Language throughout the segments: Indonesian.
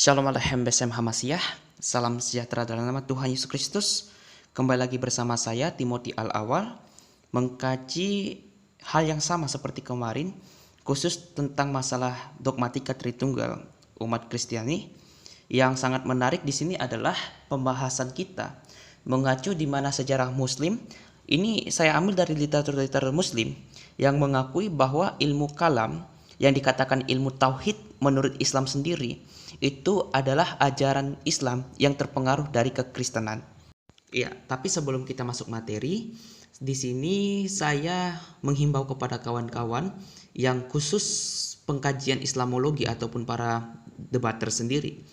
Shalom Aleichem Besem Hamasiyah. Salam sejahtera dalam nama Tuhan Yesus Kristus. Kembali lagi bersama saya Timothy Al-Awal, mengkaji hal yang sama seperti kemarin, khusus tentang masalah dogmatika Tritunggal umat Kristiani. Yang sangat menarik di sini adalah pembahasan kita mengacu di mana sejarah Muslim. Ini saya ambil dari literatur Muslim yang mengakui bahwa ilmu kalam yang dikatakan ilmu tauhid menurut Islam sendiri itu adalah ajaran Islam yang terpengaruh dari kekristenan. Ya, tapi sebelum kita masuk materi, di sini saya menghimbau kepada kawan-kawan yang khusus pengkajian Islamologi ataupun para debater sendiri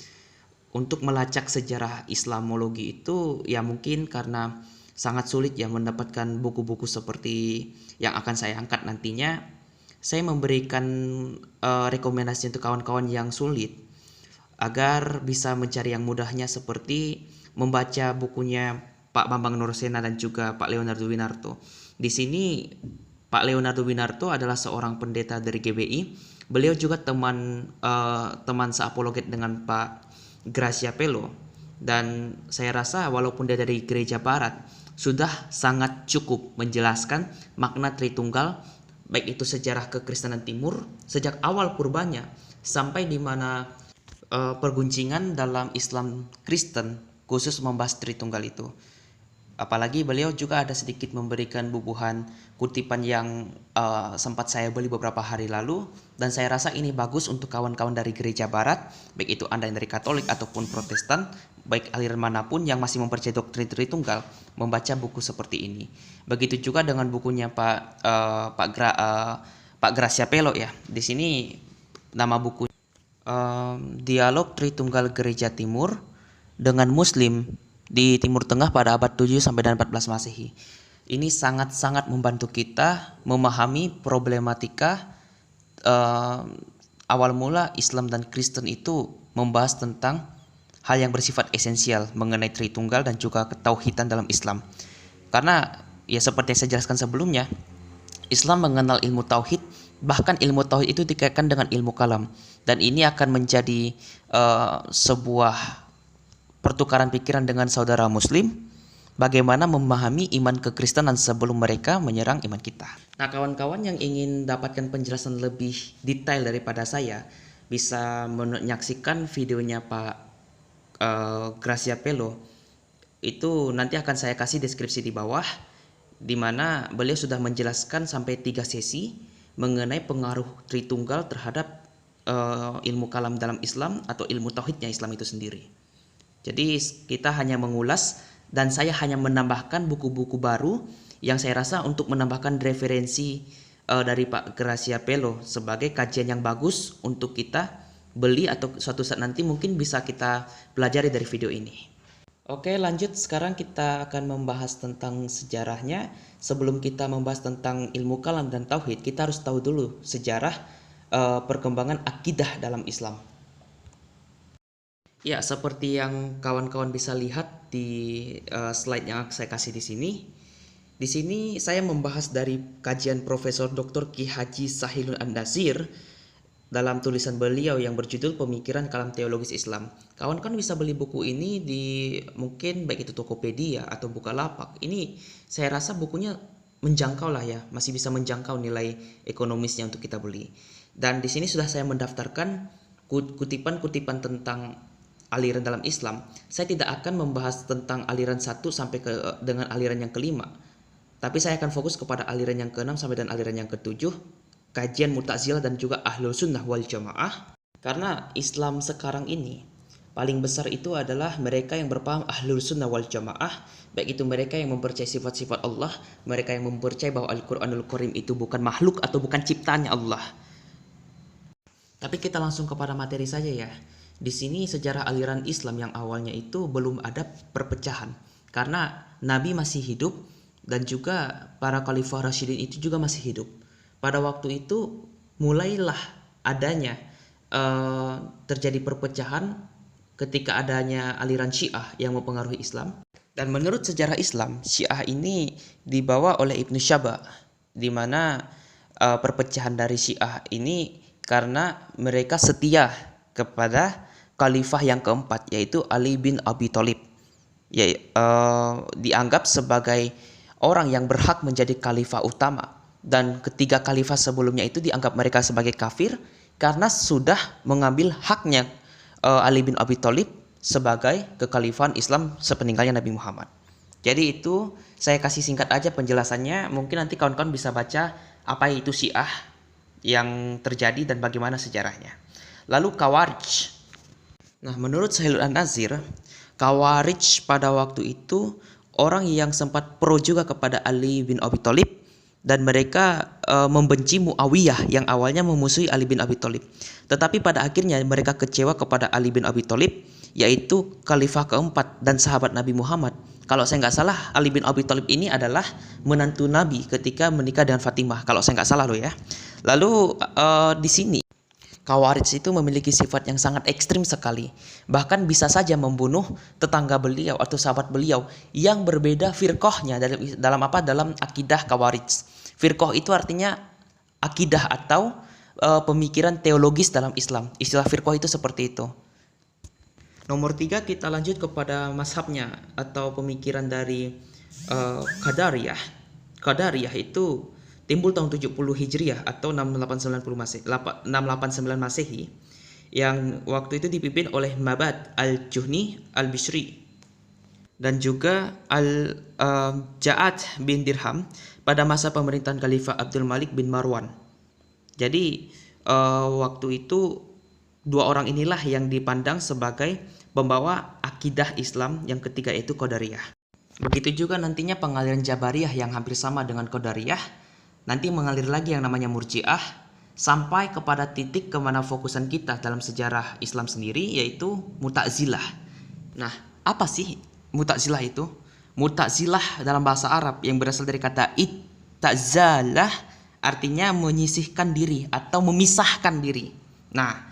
untuk melacak sejarah Islamologi itu ya mungkin karena sangat sulit ya mendapatkan buku-buku seperti yang akan saya angkat nantinya. Saya memberikan rekomendasi untuk kawan-kawan yang sulit agar bisa mencari yang mudahnya seperti membaca bukunya Pak Bambang Nursena dan juga Pak Leonardo Winarto. Di sini Pak Leonardo Winarto adalah seorang pendeta dari GBI. Beliau juga teman seapologet dengan Pak Gracia Pelo, dan saya rasa walaupun dia dari gereja barat sudah sangat cukup menjelaskan makna Tritunggal, baik itu sejarah kekristenan timur sejak awal purbanya sampai di mana perguncingan dalam Islam Kristen khusus membahas Tritunggal itu. Apalagi beliau juga ada sedikit memberikan bubuhan kutipan yang sempat saya beli beberapa hari lalu, dan saya rasa ini bagus untuk kawan-kawan dari gereja barat, baik itu Anda yang dari Katolik ataupun Protestan, baik aliran manapun yang masih mempercayai doktrin Tritunggal, membaca buku seperti ini. Begitu juga dengan bukunya Pak Gracia Pelo ya. Di sini nama buku Dialog Tritunggal Gereja Timur dengan Muslim di Timur Tengah pada abad 7 sampai dan 14 Masehi. Ini sangat-sangat membantu kita memahami problematika awal mula Islam dan Kristen itu membahas tentang hal yang bersifat esensial mengenai Tritunggal dan juga ketauhidan dalam Islam. Karena ya seperti yang saya jelaskan sebelumnya, Islam mengenal ilmu tauhid, bahkan ilmu tauhid itu dikaitkan dengan ilmu kalam, dan ini akan menjadi sebuah pertukaran pikiran dengan saudara Muslim bagaimana memahami iman kekristenan sebelum mereka menyerang iman kita. Nah, kawan-kawan yang ingin dapatkan penjelasan lebih detail daripada saya bisa menyaksikan videonya Pak Gracia Pelo. Itu nanti akan saya kasih deskripsi di bawah, di mana beliau sudah menjelaskan sampai 3 sesi mengenai pengaruh Tritunggal terhadap ilmu kalam dalam Islam atau ilmu tauhidnya Islam itu sendiri. Jadi kita hanya mengulas dan saya hanya menambahkan buku-buku baru yang saya rasa untuk menambahkan referensi dari Pak Gracia Pelo sebagai kajian yang bagus untuk kita beli atau suatu saat nanti mungkin bisa kita pelajari dari video ini. Oke, lanjut. Sekarang kita akan membahas tentang sejarahnya. Sebelum kita membahas tentang ilmu kalam dan tauhid, kita harus tahu dulu sejarah perkembangan akidah dalam Islam. Ya, seperti yang kawan-kawan bisa lihat di slide yang saya kasih di sini. Di sini saya membahas dari kajian Profesor Dr. Ki Haji Sahilun An-Nasir dalam tulisan beliau yang berjudul Pemikiran Kalam Teologis Islam. Kawan-kawan bisa beli buku ini di mungkin baik itu Tokopedia atau Bukalapak. Ini saya rasa bukunya menjangkau lah ya, masih bisa menjangkau nilai ekonomisnya untuk kita beli. Dan di sini sudah saya mendaftarkan kutipan-kutipan tentang aliran dalam Islam. Saya tidak akan membahas tentang aliran 1 sampai dengan aliran yang kelima. Tapi saya akan fokus kepada aliran yang ke-6 sampai dan aliran yang ke-7, kajian Mu'tazilah dan juga Ahlus Sunnah wal Jamaah. Karena Islam sekarang ini paling besar itu adalah mereka yang berpaham Ahlus Sunnah wal Jamaah, baik itu mereka yang mempercayai sifat-sifat Allah, mereka yang mempercayai bahwa Al-Qur'anul Karim itu bukan makhluk atau bukan ciptaannya Allah. Tapi kita langsung kepada materi saja ya. Di sini sejarah aliran Islam yang awalnya itu belum ada perpecahan, karena Nabi masih hidup dan juga para Khalifah Rasyidin itu juga masih hidup. Pada waktu itu mulailah adanya terjadi perpecahan ketika adanya aliran Syiah yang mempengaruhi Islam. Dan menurut sejarah Islam, Syiah ini dibawa oleh Ibnu Syaba, di mana perpecahan dari Syiah ini karena mereka setia kepada khalifah yang keempat, yaitu Ali bin Abi Thalib. Dianggap sebagai orang yang berhak menjadi khalifah utama, dan ketiga khalifah sebelumnya itu dianggap mereka sebagai kafir karena sudah mengambil haknya Ali bin Abi Thalib sebagai kekhalifahan Islam sepeninggalnya Nabi Muhammad. Jadi itu saya kasih singkat aja penjelasannya. Mungkin nanti kawan-kawan bisa baca apa itu Syiah yang terjadi dan bagaimana sejarahnya. Lalu Khawarij. Nah, menurut Sahil An-Nazir, Khawarij pada waktu itu orang yang sempat pro juga kepada Ali bin Abi Thalib, dan mereka membenci Muawiyah yang awalnya memusuhi Ali bin Abi Thalib. Tetapi pada akhirnya mereka kecewa kepada Ali bin Abi Thalib, yaitu khalifah keempat dan sahabat Nabi Muhammad. Kalau saya nggak salah, Ali bin Abi Thalib ini adalah menantu Nabi ketika menikah dengan Fatimah. Kalau saya nggak salah loh ya. Lalu di sini Khawarij itu memiliki sifat yang sangat ekstrim sekali. Bahkan bisa saja membunuh tetangga beliau atau sahabat beliau yang berbeda firqahnya dalam akidah Khawarij. Firqah itu artinya akidah atau pemikiran teologis dalam Islam. Istilah firqah itu seperti itu. Nomor 3 kita lanjut kepada mazhabnya atau pemikiran dari Qadariyah. Qadariyah itu timbul tahun 70 Hijriah atau 689 Masehi, yang waktu itu dipimpin oleh Mabad al-Juhni al-Bishri dan juga Al-Ja'ad bin Dirham pada masa pemerintahan Khalifah Abdul Malik bin Marwan. Jadi waktu itu dua orang inilah yang dipandang sebagai pembawa akidah Islam yang ketiga, yaitu Qadariyah. Begitu juga nantinya pengaliran Jabariyah yang hampir sama dengan Qadariyah. Nanti mengalir lagi yang namanya Murji'ah, sampai kepada titik kemana fokusan kita dalam sejarah Islam sendiri, yaitu Mu'tazilah. Nah, apa sih Mu'tazilah itu? Mu'tazilah dalam bahasa Arab yang berasal dari kata i'tazalah, artinya menyisihkan diri atau memisahkan diri. Nah,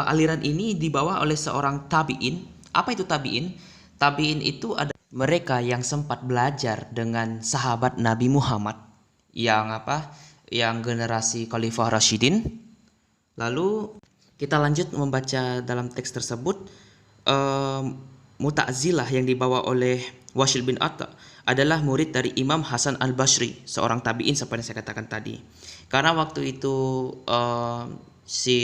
aliran ini dibawa oleh seorang tabi'in. Apa itu tabi'in? Tabi'in itu ada mereka yang sempat belajar dengan sahabat Nabi Muhammad yang generasi Khalifah Rasyidin. Lalu kita lanjut membaca dalam teks tersebut. Mu'tazilah yang dibawa oleh Wasil bin Atta adalah murid dari Imam Hasan al-Basri, seorang tabi'in seperti yang saya katakan tadi. Karena waktu itu si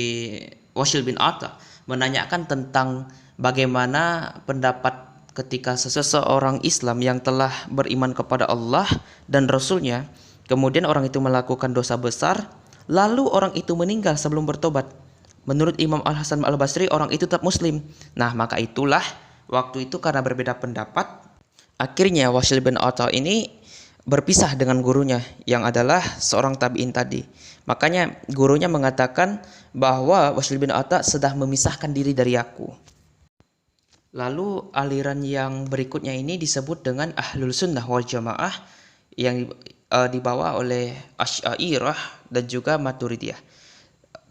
Wasil bin Atta menanyakan tentang bagaimana pendapat ketika seseorang Islam yang telah beriman kepada Allah dan Rasulnya, kemudian orang itu melakukan dosa besar, lalu orang itu meninggal sebelum bertobat. Menurut Imam Al-Hasan Al-Basri, orang itu tetap muslim. Nah, maka itulah waktu itu karena berbeda pendapat, akhirnya Wasil bin Atta ini berpisah dengan gurunya yang adalah seorang tabi'in tadi. Makanya gurunya mengatakan bahwa Wasil bin Atta sudah memisahkan diri dari aku. Lalu aliran yang berikutnya ini disebut dengan Ahlul Sunnah wal Jamaah yang dibawa oleh Asy'ariyah dan juga Maturidiyah.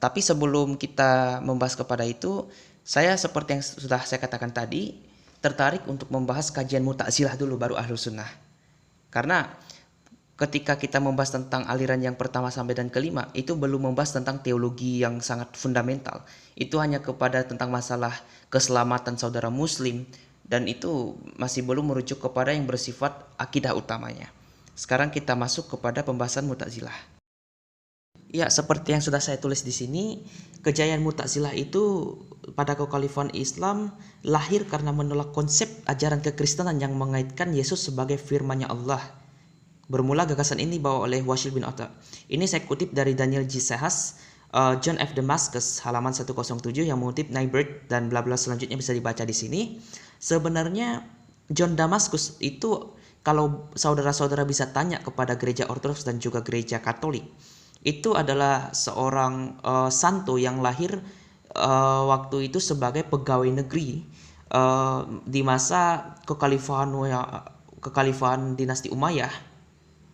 Tapi sebelum kita membahas kepada itu, saya seperti yang sudah saya katakan tadi, tertarik untuk membahas kajian Mu'tazilah dulu, baru Ahlus Sunnah. Karena ketika kita membahas tentang aliran yang pertama sampai dan kelima, itu belum membahas tentang teologi yang sangat fundamental. Itu hanya kepada tentang masalah keselamatan saudara muslim, dan itu masih belum merujuk kepada yang bersifat akidah utamanya. Sekarang kita masuk kepada pembahasan Mu'tazilah. Ya, seperti yang sudah saya tulis di sini, kejayaan Mu'tazilah itu pada kekhalifahan Islam lahir karena menolak konsep ajaran kekristenan yang mengaitkan Yesus sebagai firman-Nya Allah. Bermula gagasan ini dibawa oleh Washil bin Atta. Ini saya kutip dari Daniel G. Sehas, John F. Damascus, halaman 107 yang mengutip Nyberg dan bla bla selanjutnya bisa dibaca di sini. Sebenarnya John Damascus itu, kalau saudara-saudara bisa tanya kepada gereja Ortodoks dan juga gereja Katolik, itu adalah seorang santo yang lahir waktu itu sebagai pegawai negeri di masa kekhalifahan dinasti Umayyah.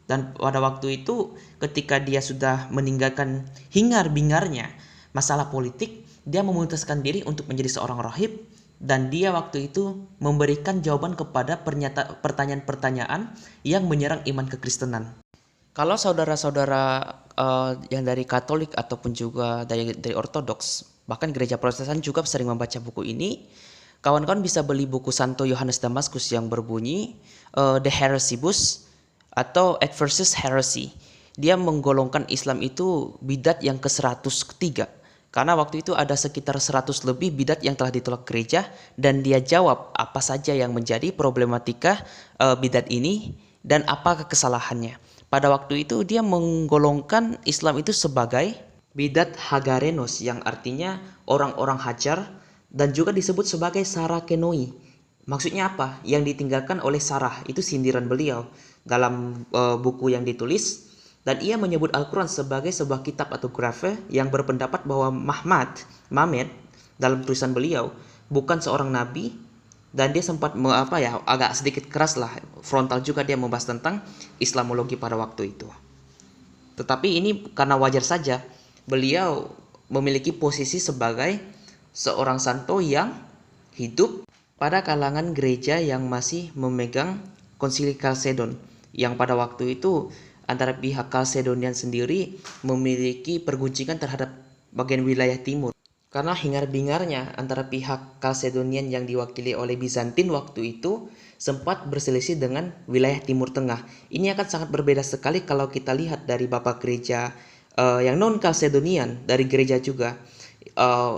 Dan pada waktu itu ketika dia sudah meninggalkan hingar-bingarnya masalah politik, dia memutuskan diri untuk menjadi seorang rahib, dan dia waktu itu memberikan jawaban kepada pertanyaan-pertanyaan yang menyerang iman kekristenan. Kalau saudara-saudara yang dari Katolik ataupun juga dari Ortodoks, bahkan gereja Protestan juga sering membaca buku ini, kawan-kawan bisa beli buku Santo Yohanes Damaskus yang berbunyi The Heresy Bus atau At Versus Heresy. Dia menggolongkan Islam itu bidat yang ke-103. Karena waktu itu ada sekitar 100 lebih bidat yang telah ditolak gereja, dan dia jawab apa saja yang menjadi problematika bidat ini dan apa kesalahannya. Pada waktu itu dia menggolongkan Islam itu sebagai bidat Hagarenos, yang artinya orang-orang Hajar, dan juga disebut sebagai Sarakenoi. Maksudnya apa? Yang ditinggalkan oleh Sarah, itu sindiran beliau dalam buku yang ditulis. Dan ia menyebut Al-Quran sebagai sebuah kitab atau grafe yang berpendapat bahwa Muhammad dalam tulisan beliau bukan seorang nabi. Dan dia sempat agak sedikit keras lah, frontal juga dia membahas tentang Islamologi pada waktu itu. Tetapi ini karena wajar saja, beliau memiliki posisi sebagai seorang santo yang hidup pada kalangan gereja yang masih memegang Konsili Kalsedon, yang pada waktu itu antara pihak Kalsedonian sendiri memiliki perguncingan terhadap bagian wilayah timur. Karena hingar-bingarnya antara pihak Kalsedonian yang diwakili oleh Bizantin waktu itu sempat berselisih dengan wilayah Timur Tengah. Ini akan sangat berbeda sekali kalau kita lihat dari bapak gereja yang non-Kalsedonian, dari gereja juga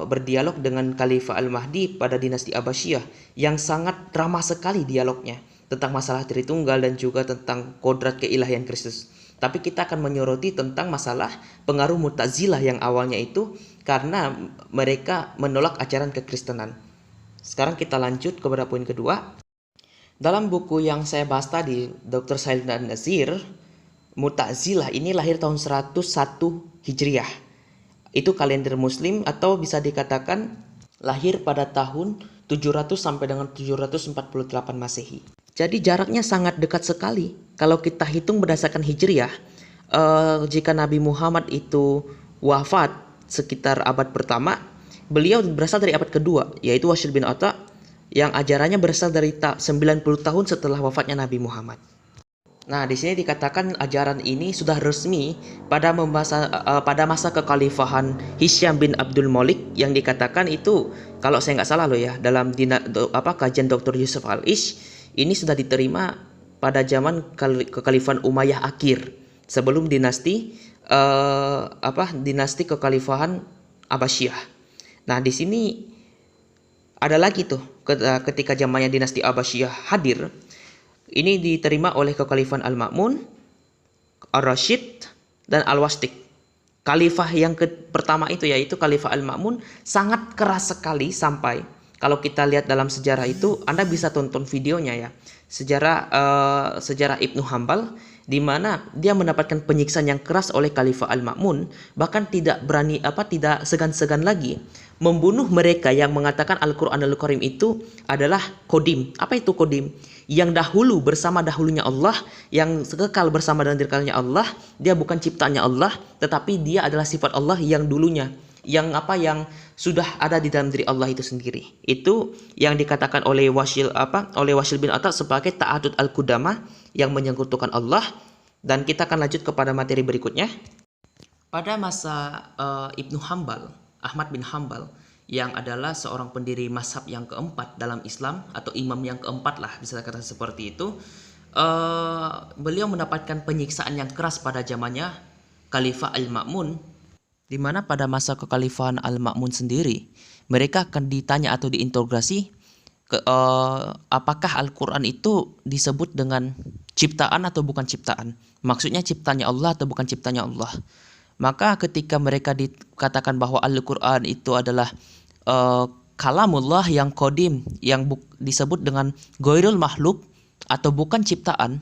berdialog dengan Khalifah Al-Mahdi pada dinasti Abbasiyah, yang sangat ramah sekali dialognya tentang masalah Tritunggal dan juga tentang kodrat keilahian Kristus. Tapi kita akan menyoroti tentang masalah pengaruh Mu'tazilah yang awalnya itu karena mereka menolak ajaran kekristenan. Sekarang kita lanjut kepada poin kedua. Dalam buku yang saya bahas tadi, Dr. Said Nazir, Mu'tazilah ini lahir tahun 101 Hijriah. Itu kalender Muslim, atau bisa dikatakan lahir pada tahun 700 sampai dengan 748 Masehi. Jadi jaraknya sangat dekat sekali. Kalau kita hitung berdasarkan Hijriah, jika Nabi Muhammad itu wafat sekitar abad pertama, beliau berasal dari abad kedua, yaitu Washil bin Atta, yang ajarannya berasal dari 90 tahun setelah wafatnya Nabi Muhammad. Nah, di sini dikatakan ajaran ini sudah resmi pada masa kekhalifahan Hisham bin Abdul Malik, yang dikatakan itu, kalau saya nggak salah loh ya, dalam kajian Dr. Yusuf Al-Ish, ini sudah diterima pada zaman kekhalifahan Umayyah akhir, sebelum dinasti kekhalifahan Abbasiyah. Nah, di sini ada lagi tuh ketika zamannya dinasti Abbasiyah hadir, ini diterima oleh kekhalifahan Al-Ma'mun, Ar-Rasyid, dan Al-Wastik. Khalifah yang pertama itu, yaitu Khalifah Al-Ma'mun, sangat keras sekali, sampai kalau kita lihat dalam sejarah itu, Anda bisa tonton videonya ya, sejarah Ibnu Hambal, di mana dia mendapatkan penyiksaan yang keras oleh Khalifah Al-Ma'mun, bahkan tidak segan-segan lagi membunuh mereka yang mengatakan Al-Quranul Karim itu adalah kodim. Apa itu kodim? Yang dahulu bersama dahulunya Allah, yang kekal bersama dengan dirinya Allah. Dia bukan ciptaannya Allah, tetapi dia adalah sifat Allah yang dulunya, yang sudah ada di dalam diri Allah itu sendiri. Itu yang dikatakan oleh Washil bin Atta sebagai ta'adud al-qudama, yang menyekutukan Allah. Dan kita akan lanjut kepada materi berikutnya. Pada masa Ibnu Hambal, Ahmad bin Hambal, yang adalah seorang pendiri mazhab yang keempat dalam Islam, atau imam yang keempat lah, bisa kata seperti itu. Beliau mendapatkan penyiksaan yang keras pada zamannya Khalifah Al-Ma'mun, di mana pada masa kekhalifahan Al-Ma'mun sendiri, mereka akan ditanya atau diinterogasi apakah Al-Quran itu disebut dengan ciptaan atau bukan ciptaan. Maksudnya ciptanya Allah atau bukan ciptanya Allah. Maka ketika mereka dikatakan bahwa Al-Quran itu adalah kalamullah yang qadim, yang disebut dengan ghairul makhluk atau bukan ciptaan,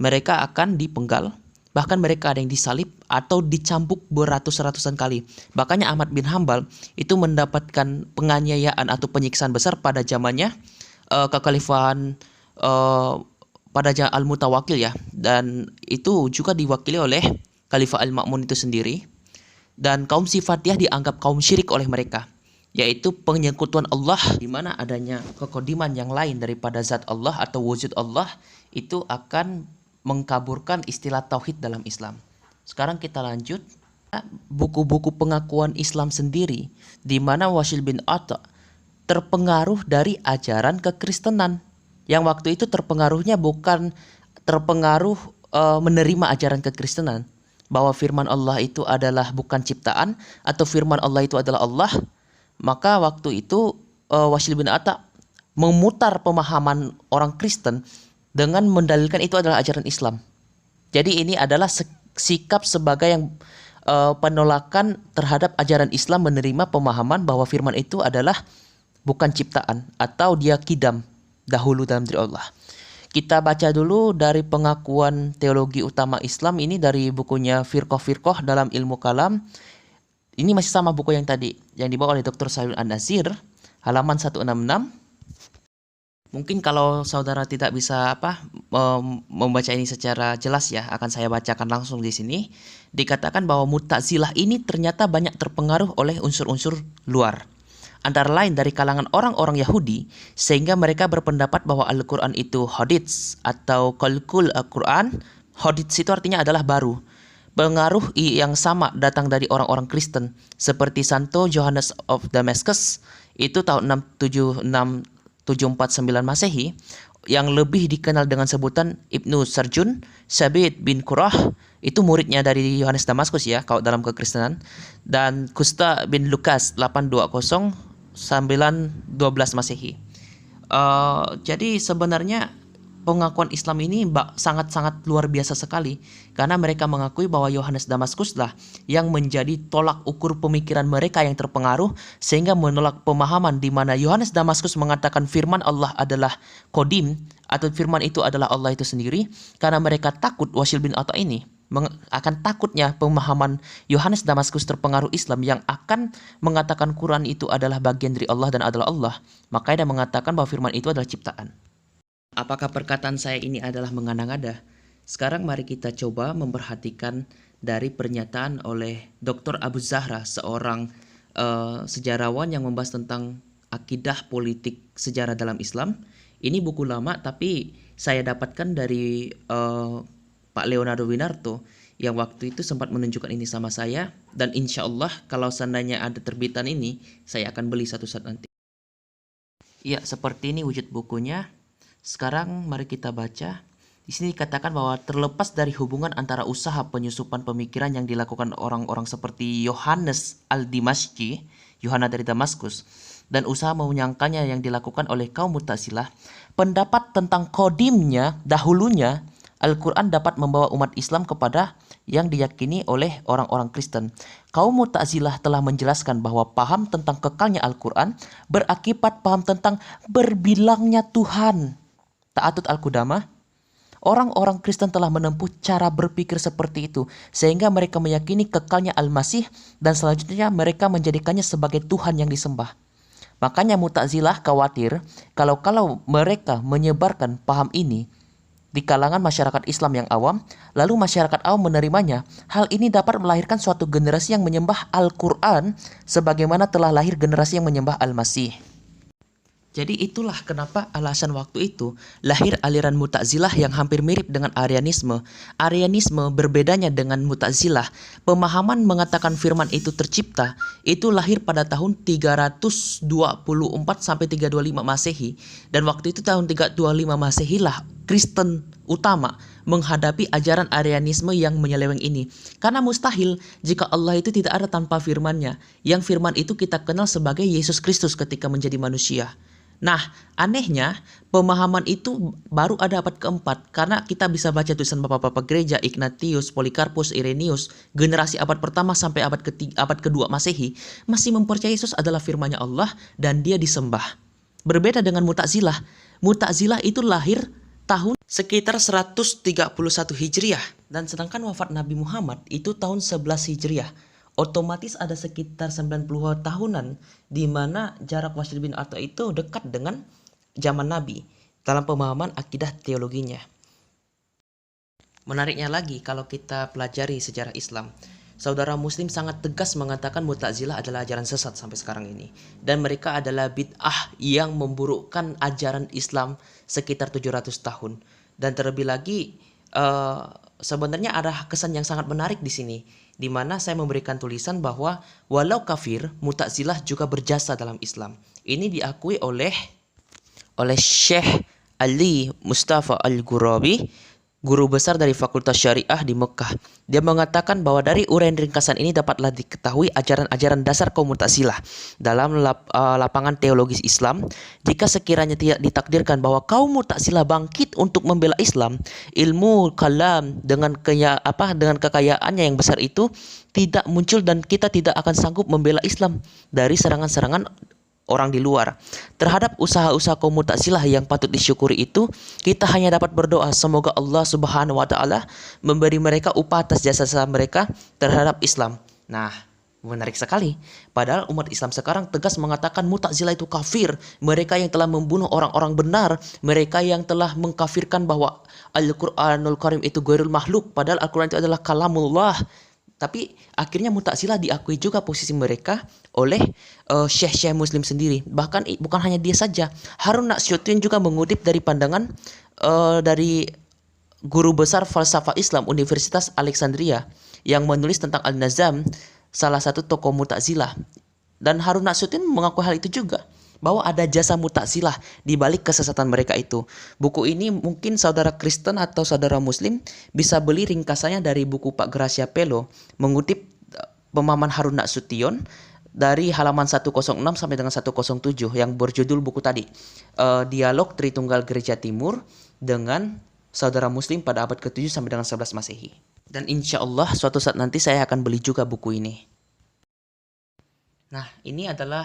mereka akan dipenggal. Bahkan mereka ada yang disalib atau dicambuk beratus-ratusan kali. Makanya Ahmad bin Hambal itu mendapatkan penganiayaan atau penyiksaan besar pada zamannya kekhalifahan pada zaman Al-Mutawakkil ya. Dan itu juga diwakili oleh Khalifah Al-Ma'mun itu sendiri. Dan kaum Sifatiyah dianggap kaum syirik oleh mereka, yaitu penyekutuan Allah, di mana adanya kekodiman yang lain daripada zat Allah atau wujud Allah itu akan mengkaburkan istilah tauhid dalam Islam. Sekarang kita lanjut buku-buku pengakuan Islam sendiri, di mana Wasil bin Atta terpengaruh dari ajaran kekristenan, yang waktu itu terpengaruhnya bukan terpengaruh menerima ajaran kekristenan bahwa firman Allah itu adalah bukan ciptaan atau firman Allah itu adalah Allah. Maka waktu itu Wasil bin Atta memutar pemahaman orang Kristen dengan mendalilkan itu adalah ajaran Islam. Jadi ini adalah sikap sebagai yang penolakan terhadap ajaran Islam, menerima pemahaman bahwa firman itu adalah bukan ciptaan atau dia kidam, dahulu dalam diri Allah. Kita baca dulu dari pengakuan teologi utama Islam ini dari bukunya Firqah dalam ilmu kalam. Ini masih sama buku yang tadi yang dibawa oleh Dr. Sayyid An-Nasir, halaman 166. Mungkin kalau saudara tidak bisa membaca ini secara jelas ya, akan saya bacakan langsung di sini. Dikatakan bahwa Mu'tazilah ini ternyata banyak terpengaruh oleh unsur-unsur luar, antara lain dari kalangan orang-orang Yahudi, sehingga mereka berpendapat bahwa Al-Quran itu hadits atau qalqul Al-Quran. Hadits itu artinya adalah baru. Pengaruh yang sama datang dari orang-orang Kristen seperti Santo Johannes of Damascus itu tahun 749 Masehi, yang lebih dikenal dengan sebutan Ibnu Sarjun. Sabit bin Qurrah itu muridnya dari Yohanes Damaskus ya kalau dalam kekristenan, dan Kusta bin Lukas 820 912 Masehi. Jadi sebenarnya pengakuan Islam ini sangat-sangat luar biasa sekali, karena mereka mengakui bahwa Yohanes Damaskuslah yang menjadi tolak ukur pemikiran mereka yang terpengaruh, sehingga menolak pemahaman di mana Yohanes Damaskus mengatakan firman Allah adalah qadim atau firman itu adalah Allah itu sendiri, karena mereka takut Wasil bin Atta ini akan takutnya pemahaman Yohanes Damaskus terpengaruh Islam yang akan mengatakan Quran itu adalah bagian dari Allah dan adalah Allah. Makanya dia mengatakan bahwa firman itu adalah ciptaan. Apakah perkataan saya ini adalah mengada-ngada? Sekarang mari kita coba memperhatikan dari pernyataan oleh Dr. Abu Zahra, seorang sejarawan yang membahas tentang akidah politik sejarah dalam Islam. Ini buku lama tapi saya dapatkan dari Pak Leonardo Winarto yang waktu itu sempat menunjukkan ini sama saya, dan insya Allah kalau seandainya ada terbitan ini saya akan beli satu saat nanti. Ya, seperti ini wujud bukunya. Sekarang mari kita baca. Di sini dikatakan bahwa terlepas dari hubungan antara usaha penyusupan pemikiran yang dilakukan orang-orang seperti Yohanes al-Dimashqi, Yohanes dari Damaskus, dan usaha menyangkalnya yang dilakukan oleh kaum Mu'tazilah, pendapat tentang kodimnya dahulunya Al-Quran dapat membawa umat Islam kepada yang diyakini oleh orang-orang Kristen. Kaum Mu'tazilah telah menjelaskan bahwa paham tentang kekalnya Al-Quran berakibat paham tentang berbilangnya Tuhan. Ta'atut Al-Qudamah. Orang-orang Kristen telah menempuh cara berpikir seperti itu, sehingga mereka meyakini kekalnya Al-Masih, dan selanjutnya mereka menjadikannya sebagai Tuhan yang disembah. Makanya Mu'tazilah khawatir kalau mereka menyebarkan paham ini di kalangan masyarakat Islam yang awam, lalu masyarakat awam menerimanya, hal ini dapat melahirkan suatu generasi yang menyembah Al-Quran sebagaimana telah lahir generasi yang menyembah Al-Masih. Jadi itulah kenapa alasan waktu itu lahir aliran Mu'tazilah yang hampir mirip dengan Arianisme. Arianisme berbedanya dengan Mu'tazilah. Pemahaman mengatakan firman itu tercipta itu lahir pada tahun 324 sampai 325 Masehi, dan waktu itu tahun 325 Masehi lah Kristen utama menghadapi ajaran Arianisme yang menyeleweng ini. Karena mustahil jika Allah itu tidak ada tanpa firman-Nya, yang firman itu kita kenal sebagai Yesus Kristus ketika menjadi manusia. Nah, anehnya pemahaman itu baru ada abad keempat karena kita bisa baca tulisan bapak-bapak gereja Ignatius, Polikarpus, Irenaeus, generasi abad pertama sampai abad ketiga, abad kedua Masehi masih mempercayai Yesus adalah firman-Nya Allah dan dia disembah. Berbeda dengan Mu'tazilah. Mu'tazilah itu lahir tahun sekitar 131 Hijriah dan sedangkan wafat Nabi Muhammad itu tahun 11 Hijriah. Otomatis ada sekitar 90 tahunan di mana jarak Wasil bin Atta itu dekat dengan zaman Nabi dalam pemahaman akidah teologinya. Menariknya lagi kalau kita pelajari sejarah Islam, saudara muslim sangat tegas mengatakan Mu'tazilah adalah ajaran sesat sampai sekarang ini. Dan mereka adalah bid'ah yang memburukkan ajaran Islam sekitar 700 tahun. Dan terlebih lagi sebenarnya ada kesan yang sangat menarik di sini, di mana saya memberikan tulisan bahwa walau kafir, Mu'tazilah juga berjasa dalam Islam. Ini diakui oleh Syekh Ali Mustafa Al-Ghurabi, guru besar dari Fakultas Syariah di Mekah. Dia mengatakan bahwa dari uraian ringkasan ini dapatlah diketahui ajaran-ajaran dasar kaum Mu'tazilah dalam lapangan teologis Islam. Jika sekiranya tidak ditakdirkan bahwa kaum Mu'tazilah bangkit untuk membela Islam, ilmu kalam dengan kekayaannya yang besar itu tidak muncul dan kita tidak akan sanggup membela Islam dari serangan-serangan orang di luar. Terhadap usaha-usaha kaum Mu'tazilah yang patut disyukuri itu, kita hanya dapat berdoa semoga Allah Subhanahu wa taala memberi mereka upah atas jasa-jasa mereka terhadap Islam. Nah, menarik sekali. Padahal umat Islam sekarang tegas mengatakan Mu'tazilah itu kafir, mereka yang telah membunuh orang-orang benar, mereka yang telah mengkafirkan bahwa Al-Qur'anul Karim itu ghairul makhluk, padahal Al-Qur'an itu adalah kalamullah. Tapi akhirnya Mu'tazilah diakui juga posisi mereka oleh syekh-syekh muslim sendiri. Bahkan bukan hanya dia saja, Harun Nasution juga mengutip dari pandangan dari guru besar falsafah Islam Universitas Alexandria yang menulis tentang Al-Nazam, salah satu tokoh Mu'tazilah. Dan Harun Nasution mengaku hal itu juga, bahwa ada jasa Mu'tazilah di balik kesesatan mereka itu. Buku ini mungkin saudara Kristen atau saudara Muslim bisa beli ringkasannya dari buku Pak Gracia Pelo, mengutip pemahaman Harun Nasution dari halaman 106 sampai dengan 107 yang berjudul buku tadi, Dialog Tritunggal Gereja Timur dengan saudara Muslim pada abad ke-7 sampai dengan 11 Masehi. Dan insya Allah suatu saat nanti saya akan beli juga buku ini. Nah, ini adalah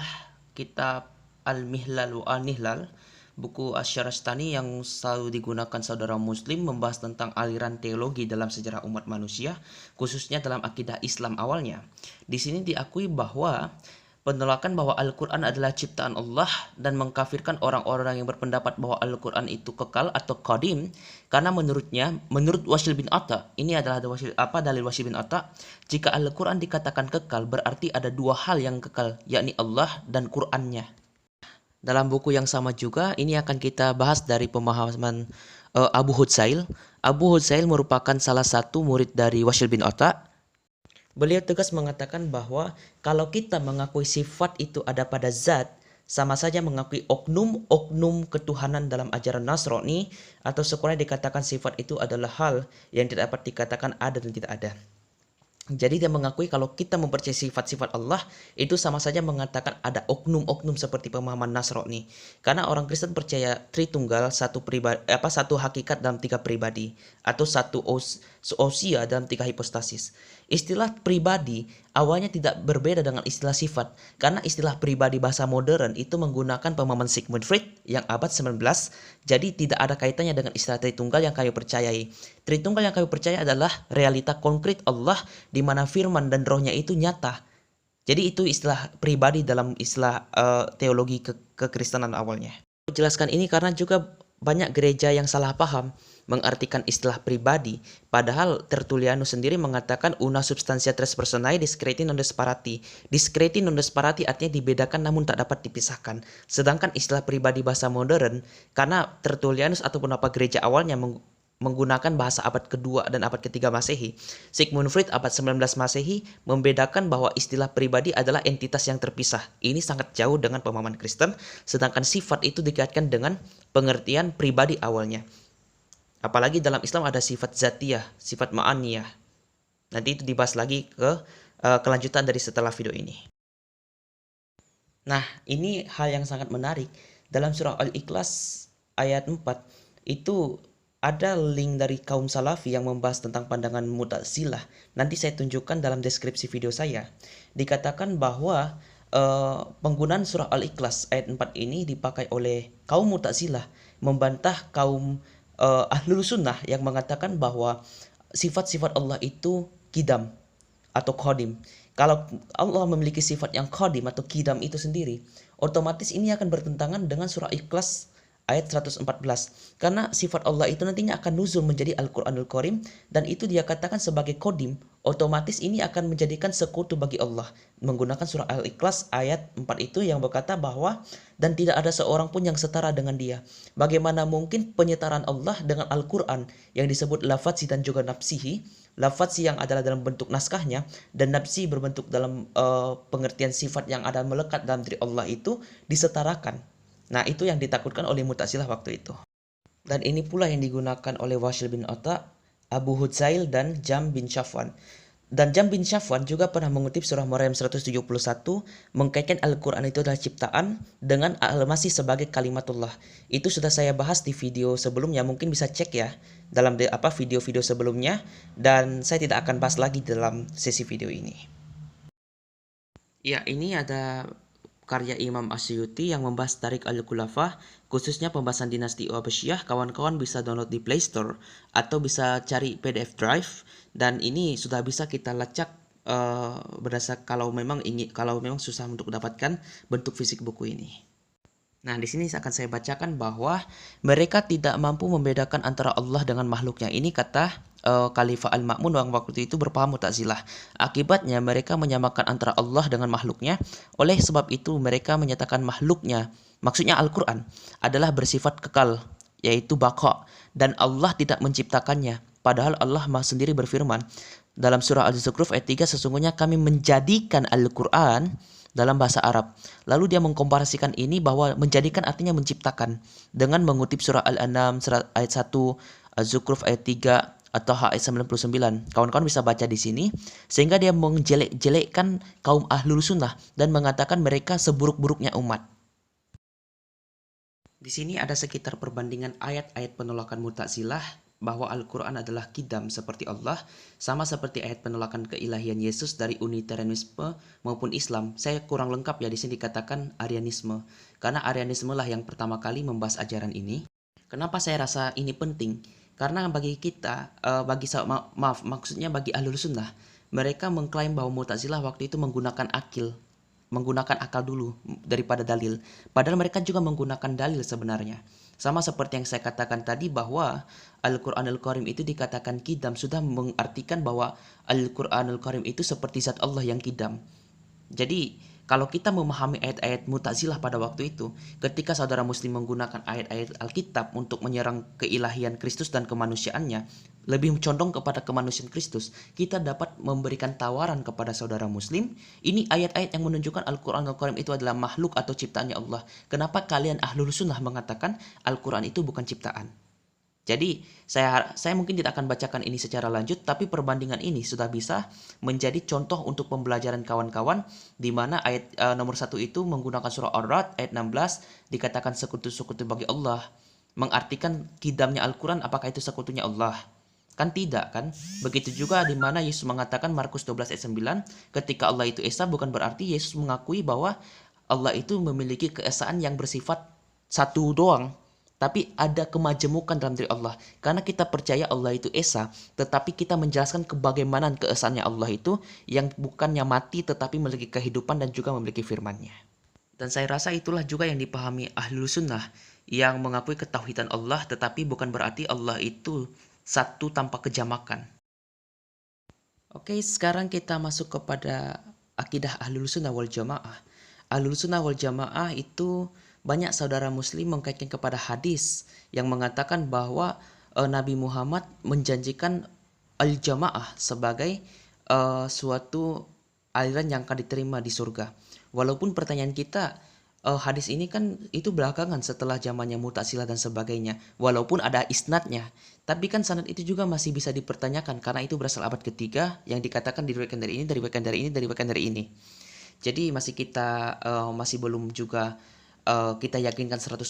kitab Al-Mihlal wa An-Nihlal, buku Asy-Syarastani yang selalu digunakan saudara muslim membahas tentang aliran teologi dalam sejarah umat manusia, khususnya dalam akidah Islam awalnya. Di sini diakui bahwa penolakan bahwa Al-Quran adalah ciptaan Allah dan mengkafirkan orang-orang yang berpendapat bahwa Al-Quran itu kekal atau qadim, karena menurut Wasil bin Atta, ini adalah dalil Wasil bin Atta, jika Al-Quran dikatakan kekal berarti ada dua hal yang kekal, yakni Allah dan Qurannya. Dalam buku yang sama juga, ini akan kita bahas dari pemahaman Abu Hudzail. Abu Hudzail merupakan salah satu murid dari Wasil bin Atta. Beliau tegas mengatakan bahwa kalau kita mengakui sifat itu ada pada zat, sama saja mengakui oknum ketuhanan dalam ajaran Nasrani, atau sekurang dikatakan sifat itu adalah hal yang tidak dapat dikatakan ada dan tidak ada. Jadi dia mengakui kalau kita mempercayai sifat-sifat Allah itu sama saja mengatakan ada oknum-oknum seperti pemahaman Nasrani. Karena orang Kristen percaya Tritunggal, satu hakikat dalam tiga pribadi, atau satu ousia dalam tiga hipostasis. Istilah pribadi awalnya tidak berbeda dengan istilah sifat, karena istilah pribadi bahasa modern itu menggunakan pemahaman Sigmund Freud yang abad 19, jadi tidak ada kaitannya dengan istilah Tritunggal yang kami percayai. Tritunggal yang kami percaya adalah realita konkret Allah di mana firman dan rohnya itu nyata. Jadi itu istilah pribadi dalam istilah teologi kekristenan awalnya. Jelaskan ini karena juga banyak gereja yang salah paham mengartikan istilah pribadi, padahal Tertullianus sendiri mengatakan una substantia tres personae discreti non disparati. Discreti non disparati artinya dibedakan namun tak dapat dipisahkan. Sedangkan istilah pribadi bahasa modern, karena Tertullianus ataupun gereja awalnya menggunakan bahasa abad kedua dan abad ketiga Masehi, Sigmund Freud abad 19 Masehi membedakan bahwa istilah pribadi adalah entitas yang terpisah. Ini sangat jauh dengan pemahaman Kristen, sedangkan sifat itu dikaitkan dengan pengertian pribadi awalnya. Apalagi dalam Islam ada sifat zatiyah, sifat ma'aniyah. Nanti itu dibahas lagi ke kelanjutan dari setelah video ini. Nah, ini hal yang sangat menarik. dalam surah Al-Ikhlas ayat 4 itu ada link dari kaum Salafi yang membahas tentang pandangan Mu'tazilah. Nanti saya tunjukkan dalam deskripsi video saya. Dikatakan bahwa penggunaan surah Al-Ikhlas ayat 4 ini dipakai oleh kaum Mu'tazilah membantah kaum Ahlul Sunnah yang mengatakan bahwa sifat-sifat Allah itu kidam atau qadim. Kalau Allah memiliki sifat yang qadim atau kidam itu sendiri, otomatis ini akan bertentangan dengan surah Ikhlas ayat 114. Karena sifat Allah itu nantinya akan nuzul menjadi Al-Quranul Karim dan itu dia katakan sebagai qadim, otomatis ini akan menjadikan sekutu bagi Allah. Menggunakan surah Al-Ikhlas ayat 4 itu yang berkata bahwa dan tidak ada seorang pun yang setara dengan dia. Bagaimana mungkin penyetaraan Allah dengan Al-Quran yang disebut lafadzi dan juga nafsihi, lafadzi yang adalah dalam bentuk naskahnya dan nafsi berbentuk dalam pengertian sifat yang ada melekat dalam diri Allah itu disetarakan. Nah, itu yang ditakutkan oleh Mu'tazilah waktu itu. Dan ini pula yang digunakan oleh Wasil bin Ata, Abu Hudzail dan Jam bin Shafwan. Dan Jam bin Shafwan juga pernah mengutip surah Maryam 171 mengkaitkan Al-Quran itu adalah ciptaan dengan al-masih sebagai kalimatullah. Itu sudah saya bahas di video sebelumnya, mungkin bisa cek ya dalam video-video sebelumnya dan saya tidak akan bahas lagi dalam sesi video ini. Ya, ini ada karya Imam Asyuti yang membahas Tarik al-Khulafah, khususnya pembahasan dinasti Abbasiyah. Kawan-kawan bisa download di Play Store atau bisa cari PDF drive dan ini sudah bisa kita lacak berdasarkan kalau memang susah untuk mendapatkan bentuk fisik buku ini. Nah, di sini akan saya bacakan bahwa mereka tidak mampu membedakan antara Allah dengan makhluknya. Ini kata Khalifah Al-Ma'mun yang waktu itu berpaham Mu'tazilah. Akibatnya mereka menyamakan antara Allah dengan makhluknya. Oleh sebab itu mereka menyatakan makhluknya, maksudnya Al-Quran, adalah bersifat kekal, yaitu baqa, dan Allah tidak menciptakannya. Padahal Allah sendiri berfirman dalam surah Al-Zukhruf ayat 3, sesungguhnya kami menjadikan Al-Quran dalam bahasa Arab. Lalu dia mengkomparasikan ini bahwa menjadikan artinya menciptakan dengan mengutip surah Al-An'am ayat 1, Az-Zukhruf ayat 3 atau ayat 99. Kawan-kawan bisa baca di sini sehingga dia menjelek-jelekkan kaum Ahlul Sunnah dan mengatakan mereka seburuk-buruknya umat. Di sini ada sekitar perbandingan ayat-ayat penolakan Mu'tazilah bahwa Al-Quran adalah kidam seperti Allah, sama seperti ayat penolakan keilahian Yesus dari Unitarianisme maupun Islam. Saya kurang lengkap ya, di sini dikatakan Arianisme, karena Arianisme lah yang pertama kali membahas ajaran ini. Kenapa saya rasa ini penting? Karena bagi kita, maksudnya bagi Ahlul Sunnah, mereka mengklaim bahwa Mu'tazilah waktu itu menggunakan akal dulu daripada dalil. Padahal mereka juga menggunakan dalil sebenarnya. Sama seperti yang saya katakan tadi bahwa Al-Quranul Karim itu dikatakan kidam, sudah mengartikan bahwa Al-Quranul Karim itu seperti zat Allah yang kidam. Jadi kalau kita memahami ayat-ayat Mu'tazilah pada waktu itu, ketika saudara muslim menggunakan ayat-ayat Alkitab untuk menyerang keilahian Kristus dan kemanusiaannya, lebih condong kepada kemanusiaan Kristus, kita dapat memberikan tawaran kepada saudara muslim, ini ayat-ayat yang menunjukkan Al-Quran Al-Karim itu adalah makhluk atau ciptaannya Allah. Kenapa kalian Ahlul Sunnah mengatakan Al-Quran itu bukan ciptaan? Jadi saya mungkin tidak akan bacakan ini secara lanjut, tapi perbandingan ini sudah bisa menjadi contoh untuk pembelajaran kawan-kawan, di mana ayat nomor 1 itu menggunakan surah Ar-Ra'd ayat 16 dikatakan sekutu-sekutu bagi Allah. Mengartikan kidamnya Al-Quran, apakah itu sekutunya Allah? Kan tidak kan? Begitu juga di mana Yesus mengatakan Markus 12 ayat 9, ketika Allah itu Esa bukan berarti Yesus mengakui bahwa Allah itu memiliki keesaan yang bersifat satu doang. Tapi ada kemajemukan dalam diri Allah. Karena kita percaya Allah itu Esa, tetapi kita menjelaskan kebagaimanaan keesaannya Allah itu yang bukannya mati tetapi memiliki kehidupan dan juga memiliki firman-Nya. Dan saya rasa itulah juga yang dipahami Ahlul Sunnah yang mengakui ketauhidan Allah tetapi bukan berarti Allah itu satu tanpa kejamakan. Oke, sekarang kita masuk kepada akidah Ahlul Sunnah wal Jamaah. Ahlul Sunnah wal Jamaah itu banyak saudara muslim mengkaitkan kepada hadis yang mengatakan bahwa Nabi Muhammad menjanjikan al-jamaah sebagai suatu aliran yang akan diterima di surga. Walaupun pertanyaan kita, hadis ini kan itu belakangan setelah zamannya Mu'tazilah dan sebagainya. Walaupun ada isnadnya, tapi kan sanad itu juga masih bisa dipertanyakan karena itu berasal abad ketiga yang dikatakan diriwayatkan dari ini, diriwayatkan dari ini, diriwayatkan dari ini. Jadi masih belum juga kita yakinkan 100%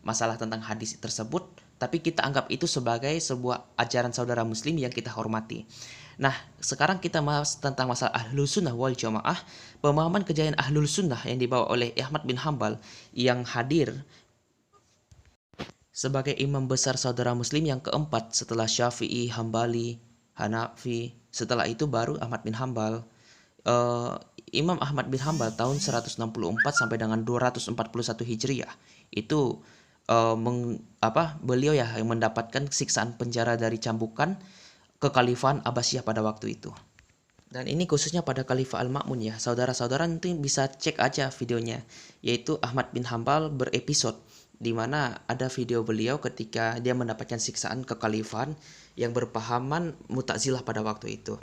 masalah tentang hadis tersebut, tapi kita anggap itu sebagai sebuah ajaran saudara muslim yang kita hormati. Nah, sekarang kita bahas tentang masalah Ahlus Sunnah wal Jamaah, pemahaman kejayaan Ahlul Sunnah yang dibawa oleh Ahmad bin Hambal yang hadir sebagai imam besar saudara muslim yang keempat setelah Syafi'i, Hambali, Hanafi. Setelah itu baru Ahmad bin Hambal. Imam Ahmad bin Hambal tahun 164 sampai dengan 241 Hijriah. Itu beliau ya yang mendapatkan siksaan penjara dari cambukan kekhalifahan Abbasiyah pada waktu itu. Dan ini khususnya pada Khalifah Al-Ma'mun ya. Saudara-saudara nanti bisa cek aja videonya, yaitu Ahmad bin Hambal berepisode, di mana ada video beliau ketika dia mendapatkan siksaan kekhalifahan yang berpahaman Mu'tazilah pada waktu itu.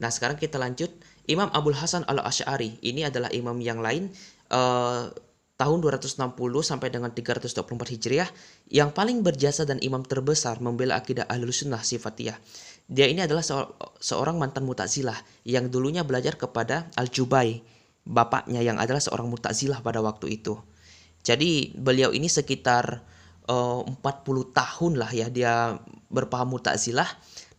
Nah, sekarang kita lanjut. Imam Abul Hasan Al-Asy'ari ini adalah imam yang lain tahun 260 sampai dengan 324 Hijriah yang paling berjasa dan imam terbesar membela akidah Ahlus Sunnah Sifatiyah. Dia ini adalah seorang mantan Mu'tazilah yang dulunya belajar kepada Al-Jubai, bapaknya yang adalah seorang Mu'tazilah pada waktu itu. Jadi beliau ini sekitar 40 tahun lah ya dia berpaham Mu'tazilah,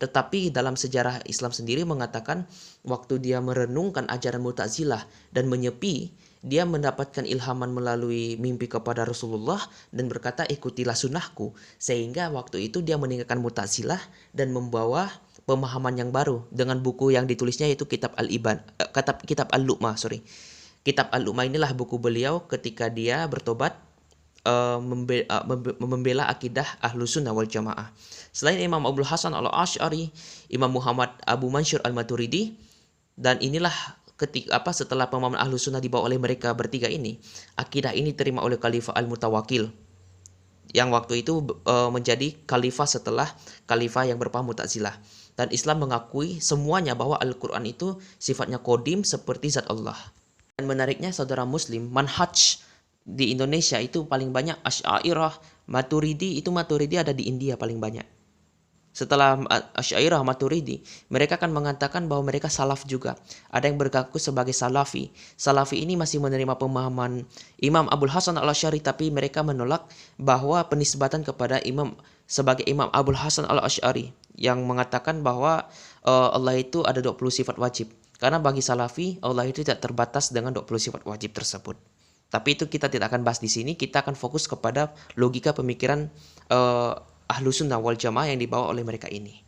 tetapi dalam sejarah Islam sendiri mengatakan waktu dia merenungkan ajaran Mu'tazilah dan menyepi, dia mendapatkan ilhaman melalui mimpi kepada Rasulullah dan berkata ikutilah sunnahku, sehingga waktu itu dia meninggalkan Mu'tazilah dan membawa pemahaman yang baru dengan buku yang ditulisnya yaitu Kitab Al-Lu'mah. Kitab Al-Lu'mah inilah buku beliau ketika dia bertobat membela akidah Ahlus Sunnah wal Jamaah. Selain Imam Abul Hasan Al-Asy'ari, Imam Muhammad Abu Mansur Al-Maturidi, dan inilah setelah pemahaman Ahlus Sunnah dibawa oleh mereka bertiga ini, akidah ini diterima oleh Khalifah Al-Mutawakkil yang waktu itu menjadi khalifah setelah khalifah yang berpaham Mu'tazilah. Dan Islam mengakui semuanya bahwa Al-Quran itu sifatnya qadim seperti zat Allah. Dan menariknya saudara muslim, manhaj di Indonesia itu paling banyak Asy'ariyah, Maturidi ada di India paling banyak. Setelah Asy'ariyah, Maturidi, mereka akan mengatakan bahwa mereka salaf juga. Ada yang bergaku sebagai salafi. Salafi ini masih menerima pemahaman Imam Abul Hasan Al-Asy'ari, tapi mereka menolak bahwa penisbatan kepada imam sebagai Imam Abul Hasan Al-Asy'ari yang mengatakan bahwa Allah itu ada 20 sifat wajib. Karena bagi salafi, Allah itu tidak terbatas dengan 20 sifat wajib tersebut. Tapi itu kita tidak akan bahas di sini. Kita akan fokus kepada logika pemikiran Ahlus Sunnah wal Jamaah yang dibawa oleh mereka ini.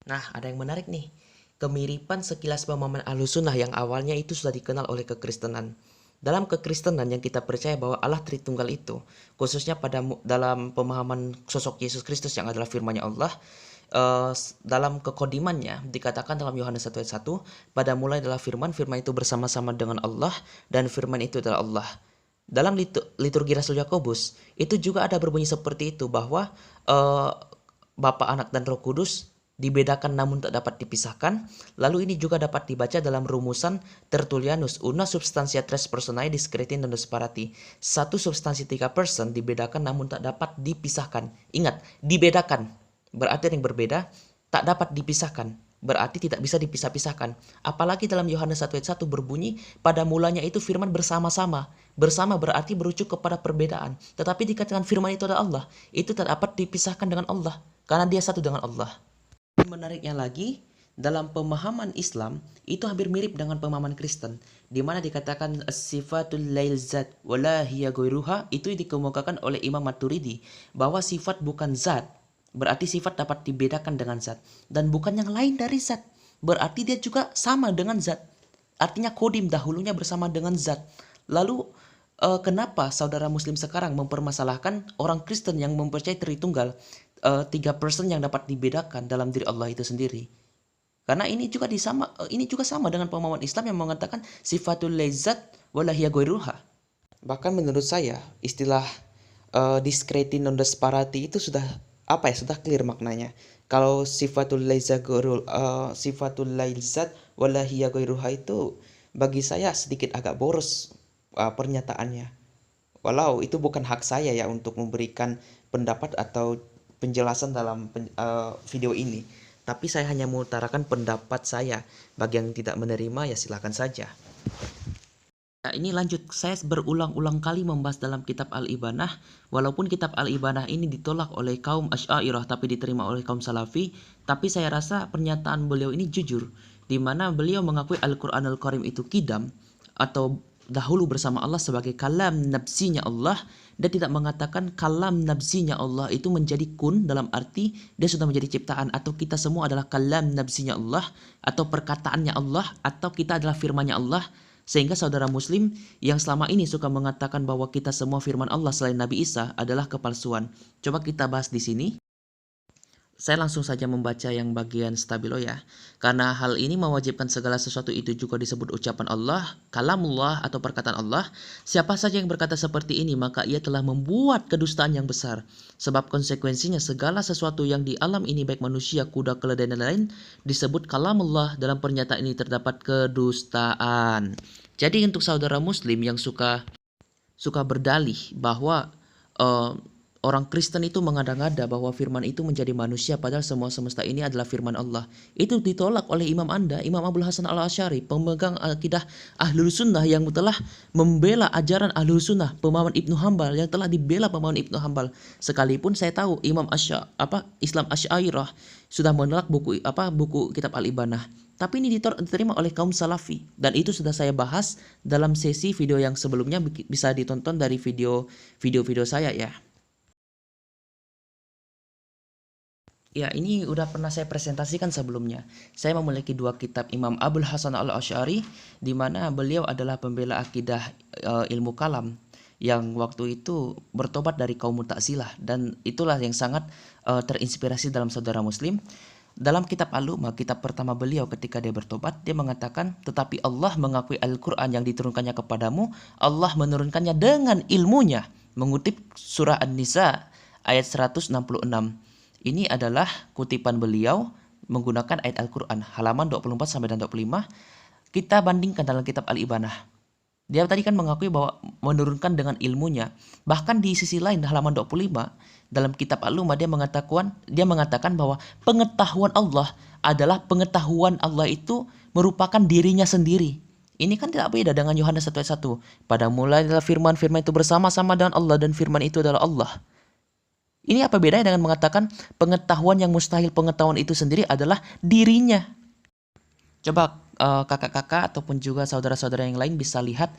Nah, ada yang menarik nih. Kemiripan sekilas pemahaman Ahlus Sunnah yang awalnya itu sudah dikenal oleh kekristenan. Dalam kekristenan yang kita percaya bahwa Allah Tritunggal itu, khususnya dalam pemahaman sosok Yesus Kristus yang adalah firman-Nya Allah, dalam kekodimannya dikatakan dalam Yohanes 1 ayat 1, pada mulai adalah firman itu bersama-sama dengan Allah, dan firman itu adalah Allah. Dalam liturgi Rasul Yakobus itu juga ada berbunyi seperti itu, bahwa Bapa, Anak, dan Roh Kudus dibedakan namun tak dapat dipisahkan. Lalu ini juga dapat dibaca dalam rumusan Tertullianus, una substantia tres personae discreti non disparati. Satu substansi 3 person dibedakan namun tak dapat dipisahkan. Ingat, dibedakan berarti yang berbeda, tak dapat dipisahkan berarti tidak bisa dipisah-pisahkan. Apalagi dalam Yohanes 1 ayat 1 berbunyi, pada mulanya itu firman bersama-sama. Bersama berarti merujuk kepada perbedaan. Tetapi dikatakan firman itu adalah Allah, itu tak dapat dipisahkan dengan Allah, karena dia satu dengan Allah. Menariknya lagi, dalam pemahaman Islam, itu hampir mirip dengan pemahaman Kristen, di mana dikatakan sifatul lail zat wala hiya ghairuha, itu dikemukakan oleh Imam Maturidi, bahwa sifat bukan zat, berarti sifat dapat dibedakan dengan zat, dan bukan yang lain dari zat, berarti dia juga sama dengan zat. Artinya kodim dahulunya bersama dengan zat. Lalu kenapa saudara muslim sekarang mempermasalahkan orang Kristen yang mempercayai Tritunggal, 3 person yang dapat dibedakan dalam diri Allah itu sendiri? Karena ini juga sama dengan pemahaman Islam yang mengatakan sifatul laizat wala hiya ghairuha. Bahkan menurut saya istilah discreti non disparati itu sudah clear maknanya. Kalau sifatul laizat wala hiya ghairuha itu bagi saya sedikit agak boros pernyataannya. Walau itu bukan hak saya ya untuk memberikan pendapat atau penjelasan dalam video ini. Tapi saya hanya mengutarakan pendapat saya. Bagi yang tidak menerima ya silakan saja. Nah, ini lanjut, saya berulang-ulang kali membahas dalam kitab Al-Ibanah, walaupun kitab Al-Ibanah ini ditolak oleh kaum Asy'ariyah tapi diterima oleh kaum Salafi, tapi saya rasa pernyataan beliau ini jujur, di mana beliau mengakui Al-Qur'anul Karim itu kidam atau dahulu bersama Allah sebagai kalam nafsinya Allah, dan tidak mengatakan kalam nafsinya Allah itu menjadi kun dalam arti dia sudah menjadi ciptaan, atau kita semua adalah kalam nafsinya Allah atau perkataannya Allah, atau kita adalah firman-Nya Allah. Sehingga saudara muslim yang selama ini suka mengatakan bahwa kita semua firman Allah selain Nabi Isa adalah kepalsuan. Coba kita bahas di sini. Saya langsung saja membaca yang bagian stabilo ya. Karena hal ini mewajibkan segala sesuatu itu juga disebut ucapan Allah, kalamullah atau perkataan Allah. Siapa saja yang berkata seperti ini maka ia telah membuat kedustaan yang besar. Sebab konsekuensinya segala sesuatu yang di alam ini baik manusia, kuda, keledai dan lain disebut kalamullah. Dalam pernyataan ini terdapat kedustaan. Jadi untuk saudara muslim yang suka berdalih bahwa orang Kristen itu mengada-ngada bahwa firman itu menjadi manusia padahal semua semesta ini adalah firman Allah, itu ditolak oleh imam Anda, Imam Abdul Hasan Al-Asy'ari, pemegang akidah Ahlul Sunnah yang telah membela ajaran Ahlul Sunnah, pemahaman Ibnu Hambal yang telah dibela pemahaman Ibnu Hambal. Sekalipun saya tahu Imam Islam Asy'ariyah sudah menolak buku kitab Al-Ibanah, tapi ini diterima oleh kaum Salafi, dan itu sudah saya bahas dalam sesi video yang sebelumnya, bisa ditonton dari video saya ya. Ya, ini udah pernah saya presentasikan sebelumnya. Saya memiliki dua kitab Imam Abdul Hasan Al-Asy'ari, di mana beliau adalah pembela akidah ilmu kalam yang waktu itu bertobat dari kaum Mu'tazilah, dan itulah yang sangat terinspirasi dalam saudara muslim. Dalam kitab Al-Lumah, kitab pertama beliau ketika dia bertobat, dia mengatakan, tetapi Allah mengakui Al-Quran yang diturunkannya kepadamu, Allah menurunkannya dengan ilmunya. Mengutip surah An-Nisa ayat 166. Ini adalah kutipan beliau menggunakan ayat Al-Quran, halaman 24 sampai dan 25. Kita bandingkan dalam kitab Al-Ibanah. Dia tadi kan mengakui bahwa menurunkan dengan ilmunya. Bahkan di sisi lain halaman 25 dalam kitab Al-Lumah dia mengatakan bahwa pengetahuan Allah adalah pengetahuan Allah itu merupakan dirinya sendiri. Ini kan tidak beda dengan Yohanes 1 ayat 1. Pada mulanya adalah firman itu bersama-sama dengan Allah dan firman itu adalah Allah. Ini apa bedanya dengan mengatakan pengetahuan yang mustahil pengetahuan itu sendiri adalah dirinya? Coba kakak-kakak ataupun juga saudara-saudara yang lain bisa lihat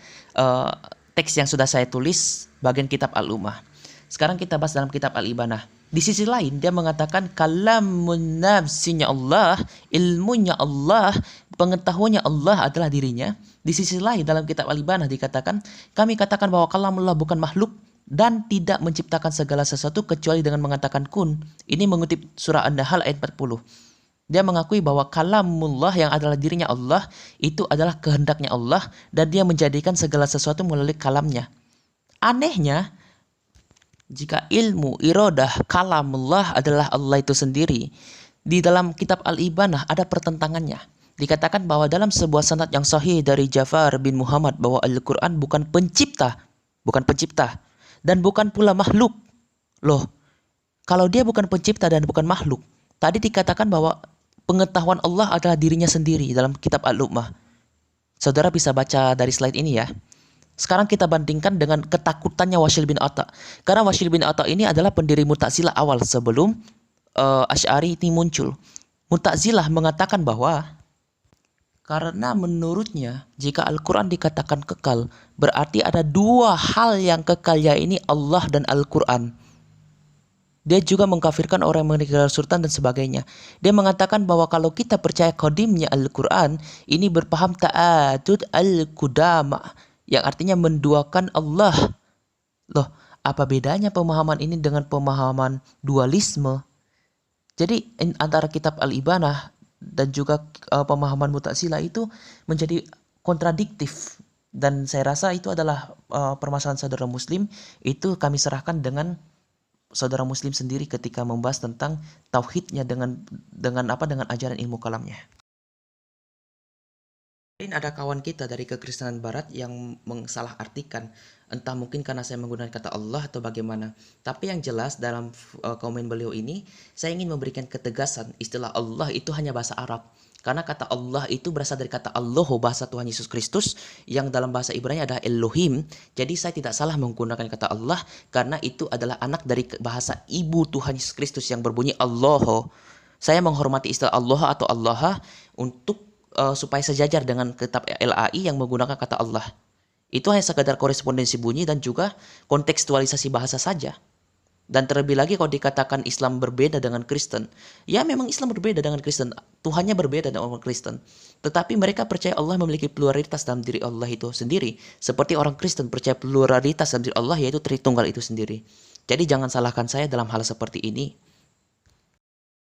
teks yang sudah saya tulis bagian kitab Al-Lumah. Sekarang kita bahas dalam kitab Al-Ibanah. Di sisi lain dia mengatakan kalamun nafsinya Allah, ilmunya Allah, pengetahuannya Allah adalah dirinya. Di sisi lain dalam kitab Al-Ibanah dikatakan, kami katakan bahwa kalamullah bukan makhluk dan tidak menciptakan segala sesuatu kecuali dengan mengatakan kun. Ini mengutip surah An-Nahl ayat 40. Dia mengakui bahwa kalamullah yang adalah dirinya Allah itu adalah kehendaknya Allah, dan dia menjadikan segala sesuatu melalui kalamnya. Anehnya, jika ilmu, iradah, kalamullah adalah Allah itu sendiri, di dalam kitab Al-Ibanah ada pertentangannya. Dikatakan bahwa dalam sebuah sanad yang sahih dari Ja'far bin Muhammad bahwa Al-Quran bukan pencipta, dan bukan pula makhluk. Loh, kalau dia bukan pencipta dan bukan makhluk, tadi dikatakan bahwa pengetahuan Allah adalah dirinya sendiri dalam kitab Al-Lumah. Saudara bisa baca dari slide ini ya. Sekarang kita bandingkan dengan ketakutannya Wasyil bin Atha. Karena Wasyil bin Atha ini adalah pendiri Mu'tazilah awal sebelum Asy'ari ini muncul. Mu'tazilah mengatakan bahwa karena menurutnya jika Al-Quran dikatakan kekal, berarti ada dua hal yang kekal, yaitu Allah dan Al-Quran. Dia juga mengkafirkan orang yang meninggal sultan dan sebagainya. Dia mengatakan bahwa kalau kita percaya qadimnya Al-Quran, ini berpaham ta'adud al-qudama, yang artinya menduakan Allah. Loh, apa bedanya pemahaman ini dengan pemahaman dualisme? Jadi antara kitab Al-Ibanah dan juga pemahaman Mu'tazilah itu menjadi kontradiktif, dan saya rasa itu adalah permasalahan saudara muslim. Itu kami serahkan dengan saudara muslim sendiri ketika membahas tentang tauhidnya dengan ajaran ilmu kalamnya. Ada kawan kita dari kekristenan barat yang mensalahartikan, entah mungkin karena saya menggunakan kata Allah atau bagaimana. Tapi yang jelas dalam komen beliau ini, saya ingin memberikan ketegasan istilah Allah itu hanya bahasa Arab. Karena kata Allah itu berasal dari kata Allah, bahasa Tuhan Yesus Kristus, yang dalam bahasa Ibrani adalah Elohim. Jadi saya tidak salah menggunakan kata Allah karena itu adalah anak dari bahasa ibu Tuhan Yesus Kristus yang berbunyi Allah. Saya menghormati istilah Allah atau Allah untuk supaya sejajar dengan kitab LAI yang menggunakan kata Allah. Itu hanya sekadar korespondensi bunyi dan juga kontekstualisasi bahasa saja. Dan terlebih lagi kalau dikatakan Islam berbeda dengan Kristen, ya memang Islam berbeda dengan Kristen, Tuhannya berbeda dengan orang Kristen. Tetapi mereka percaya Allah memiliki pluralitas dalam diri Allah itu sendiri. Seperti orang Kristen percaya pluralitas dalam diri Allah, yaitu Tritunggal itu sendiri. Jadi jangan salahkan saya dalam hal seperti ini.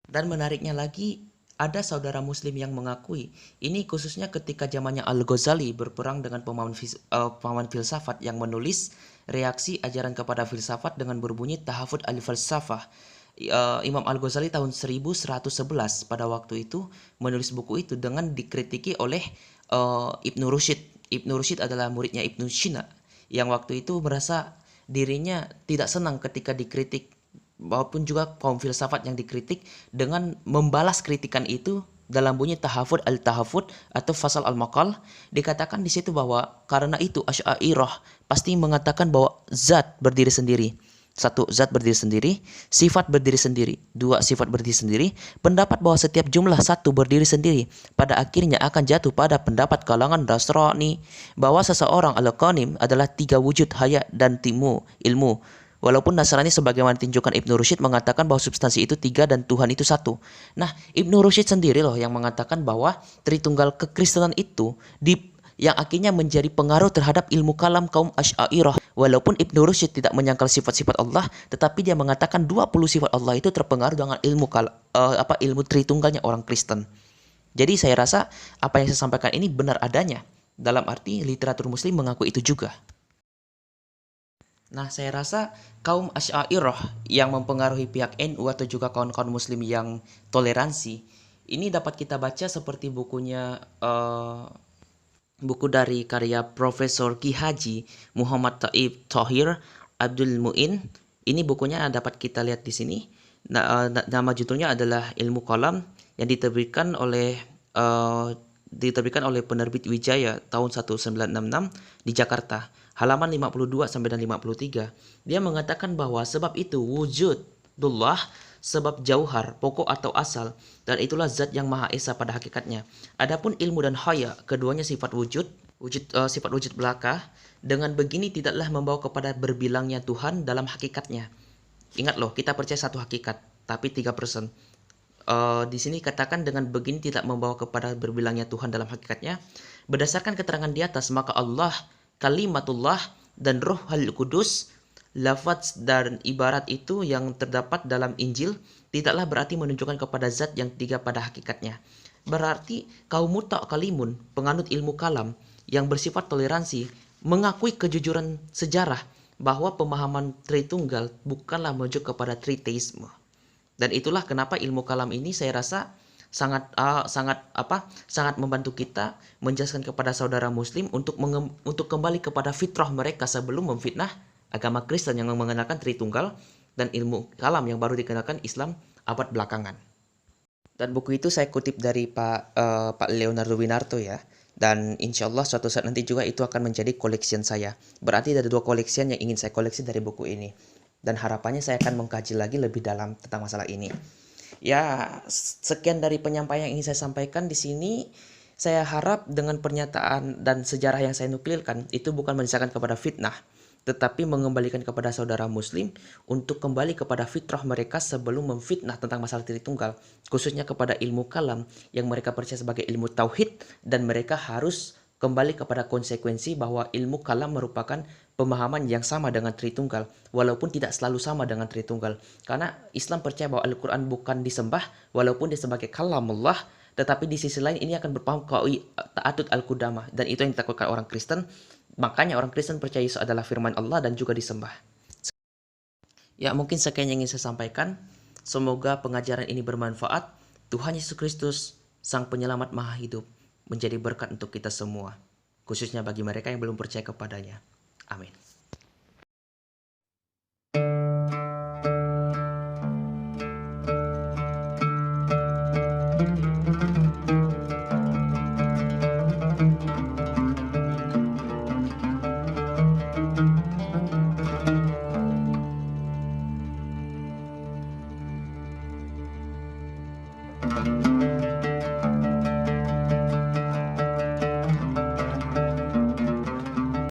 Dan menariknya lagi, ada saudara muslim yang mengakui, ini khususnya ketika zamannya Al-Ghazali berperang dengan pemahaman filsafat yang menulis reaksi ajaran kepada filsafat dengan berbunyi Tahafud al-Falsafah. Imam Al-Ghazali tahun 1111 pada waktu itu menulis buku itu dengan dikritiki oleh Ibnu Rushd. Ibnu Rushd adalah muridnya Ibnu Sina yang waktu itu merasa dirinya tidak senang ketika dikritik, maupun juga kaum filsafat yang dikritik, dengan membalas kritikan itu dalam bunyi Tahafud al-Tahafud atau Fasal al-Maqal. Dikatakan di situ bahwa karena itu Asy'ariyah pasti mengatakan bahwa zat berdiri sendiri. Satu, zat berdiri sendiri. Sifat berdiri sendiri. Dua, sifat berdiri sendiri. Pendapat bahwa setiap jumlah satu berdiri sendiri pada akhirnya akan jatuh pada pendapat kalangan Nasrani bahwa seseorang al-Qanim adalah tiga wujud hayat dan ilmu. Walaupun Nasrani sebagaimana ditunjukkan Ibnu Rushd mengatakan bahwa substansi itu tiga dan Tuhan itu satu. Nah, Ibnu Rushd sendiri loh yang mengatakan bahwa Tritunggal kekristenan itu yang akhirnya menjadi pengaruh terhadap ilmu kalam kaum Asy'ariyah. Walaupun Ibnu Rushd tidak menyangkal sifat-sifat Allah, tetapi dia mengatakan 20 sifat Allah itu terpengaruh dengan ilmu Tritunggalnya orang Kristen. Jadi saya rasa apa yang saya sampaikan ini benar adanya. Dalam arti literatur muslim mengaku itu juga. Nah, saya rasa kaum Asy'ariyah yang mempengaruhi pihak NU atau juga kawan-kawan muslim yang toleransi, ini dapat kita baca seperti buku dari karya Profesor Ki Haji Muhammad Taib Thohir Abdul Muin. Ini bukunya dapat kita lihat di sini. Nama judulnya adalah Ilmu Kalam yang diterbitkan oleh penerbit Wijaya tahun 1966 di Jakarta. Halaman 52 sampai dan 53. Dia mengatakan bahwa sebab itu wujudullah sebab jauhar, pokok atau asal, dan itulah zat yang Maha Esa pada hakikatnya. Adapun ilmu dan haya, keduanya sifat wujud belaka. Dengan begini tidaklah membawa kepada berbilangnya Tuhan dalam hakikatnya. Ingat loh, kita percaya satu hakikat, tapi 3%. Di sini katakan dengan begini tidak membawa kepada berbilangnya Tuhan dalam hakikatnya. Berdasarkan keterangan di atas, maka Allah, Kalimatullah, dan Roh Al-Kudus, lafaz dan ibarat itu yang terdapat dalam Injil tidaklah berarti menunjukkan kepada zat yang tiga pada hakikatnya. Berarti kaum muta'kalimun, penganut ilmu kalam yang bersifat toleransi, mengakui kejujuran sejarah bahwa pemahaman Tritunggal bukanlah merujuk kepada triteisme. Dan itulah kenapa ilmu kalam ini saya rasa sangat membantu kita menjelaskan kepada saudara muslim untuk kembali kepada fitrah mereka sebelum memfitnah agama Kristen yang mengenalkan Tritunggal dan ilmu kalam yang baru dikenalkan Islam abad belakangan. Dan buku itu saya kutip dari Pak Leonardo Winarto ya. Dan insya Allah suatu saat nanti juga itu akan menjadi koleksian saya. Berarti ada 2 koleksian yang ingin saya koleksi dari buku ini. Dan harapannya saya akan mengkaji lagi lebih dalam tentang masalah ini. Ya, sekian dari penyampaian yang ingin saya sampaikan di sini. Saya harap dengan pernyataan dan sejarah yang saya nukilkan itu bukan menyisakan kepada fitnah, tetapi mengembalikan kepada saudara muslim untuk kembali kepada fitrah mereka sebelum memfitnah tentang masalah Tritunggal, khususnya kepada ilmu kalam yang mereka percaya sebagai ilmu tauhid, dan mereka harus kembali kepada konsekuensi bahwa ilmu kalam merupakan pemahaman yang sama dengan Tritunggal, walaupun tidak selalu sama dengan Tritunggal. Karena Islam percaya bahwa Al-Quran bukan disembah, walaupun dia sebagai kalamullah, tetapi di sisi lain ini akan berpaham ta'atut al-qudamah, dan itu yang ditakutkan orang Kristen. Makanya orang Kristen percaya Yesus adalah firman Allah dan juga disembah. Ya, mungkin sekian yang ingin saya sampaikan. Semoga pengajaran ini bermanfaat. Tuhan Yesus Kristus, Sang Penyelamat Maha Hidup, menjadi berkat untuk kita semua, khususnya bagi mereka yang belum percaya kepadanya. Amin. Tuhan.